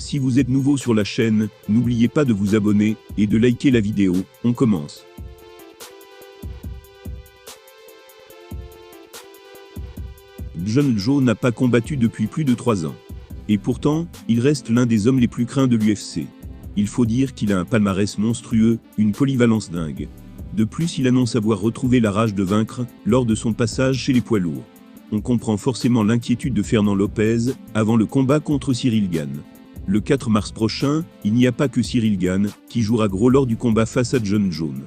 Si vous êtes nouveau sur la chaîne, n'oubliez pas de vous abonner et de liker la vidéo. On commence. Jon Jones n'a pas combattu depuis plus de 3 ans. Et pourtant, il reste l'un des hommes les plus craints de l'UFC. Il faut dire qu'il a un palmarès monstrueux, une polyvalence dingue. De plus, il annonce avoir retrouvé la rage de vaincre lors de son passage chez les poids lourds. On comprend forcément l'inquiétude de Fernand Lopez avant le combat contre Ciryl Gane. Le 4 mars prochain, il n'y a pas que Ciryl Gane qui jouera gros lors du combat face à Jon Jones.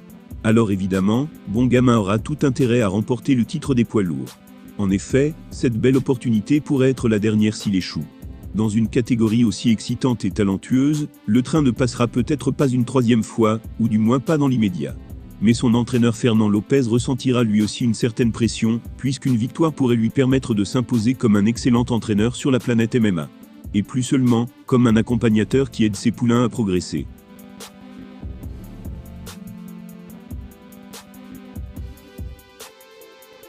Alors évidemment, Bon Gamin aura tout intérêt à remporter le titre des poids lourds. En effet, cette belle opportunité pourrait être la dernière s'il échoue. Dans une catégorie aussi excitante et talentueuse, le train ne passera peut-être pas une 3e fois, ou du moins pas dans l'immédiat. Mais son entraîneur Fernand Lopez ressentira lui aussi une certaine pression, puisqu'une victoire pourrait lui permettre de s'imposer comme un excellent entraîneur sur la planète MMA. Et plus seulement, comme un accompagnateur qui aide ses poulains à progresser.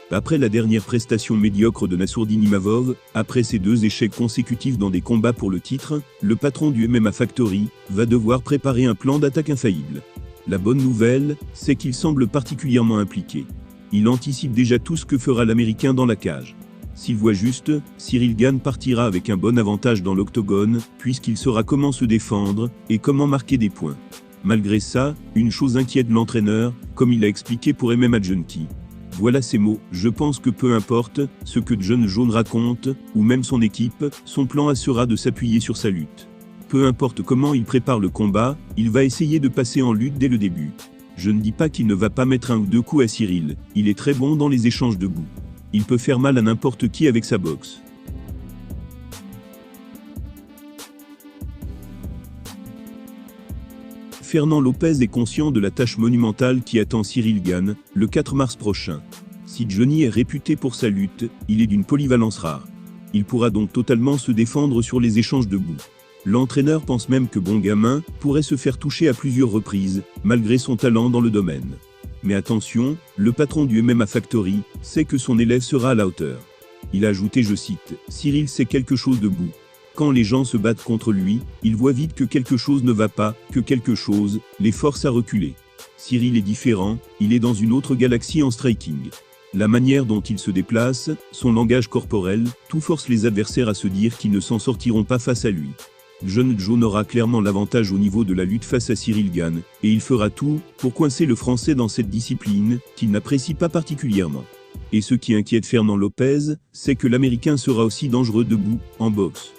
Après la dernière prestation médiocre de Nassourdine Imavov, après ses 2 échecs consécutifs dans des combats pour le titre, le patron du MMA Factory va devoir préparer un plan d'attaque infaillible. La bonne nouvelle, c'est qu'il semble particulièrement impliqué. Il anticipe déjà tout ce que fera l'Américain dans la cage. S'il voit juste, Ciryl Gane partira avec un bon avantage dans l'octogone, puisqu'il saura comment se défendre et comment marquer des points. Malgré ça, une chose inquiète l'entraîneur, comme il a expliqué pour MMA Junkie. Voilà ses mots: je pense que peu importe ce que Jon Jones raconte, ou même son équipe, son plan A sera de s'appuyer sur sa lutte. Peu importe comment il prépare le combat, il va essayer de passer en lutte dès le début. Je ne dis pas qu'il ne va pas mettre 1 ou 2 coups à Ciryl, il est très bon dans les échanges debout. Il peut faire mal à n'importe qui avec sa boxe. Fernand Lopez est conscient de la tâche monumentale qui attend Ciryl Gane le 4 mars prochain. Si Johnny est réputé pour sa lutte, il est d'une polyvalence rare. Il pourra donc totalement se défendre sur les échanges debout. L'entraîneur pense même que Bon Gamin pourrait se faire toucher à plusieurs reprises, malgré son talent dans le domaine. Mais attention, le patron du MMA Factory sait que son élève sera à la hauteur. Il a ajouté, je cite, « Ciryl sait quelque chose debout. Quand les gens se battent contre lui, il voit vite que quelque chose ne va pas, que quelque chose les force à reculer. Ciryl est différent, il est dans une autre galaxie en striking. La manière dont il se déplace, son langage corporel, tout force les adversaires à se dire qu'ils ne s'en sortiront pas face à lui. Jon Jones aura clairement l'avantage au niveau de la lutte face à Ciryl Gane, et il fera tout pour coincer le Français dans cette discipline qu'il n'apprécie pas particulièrement. Et ce qui inquiète Fernand Lopez, c'est que l'Américain sera aussi dangereux debout, en boxe.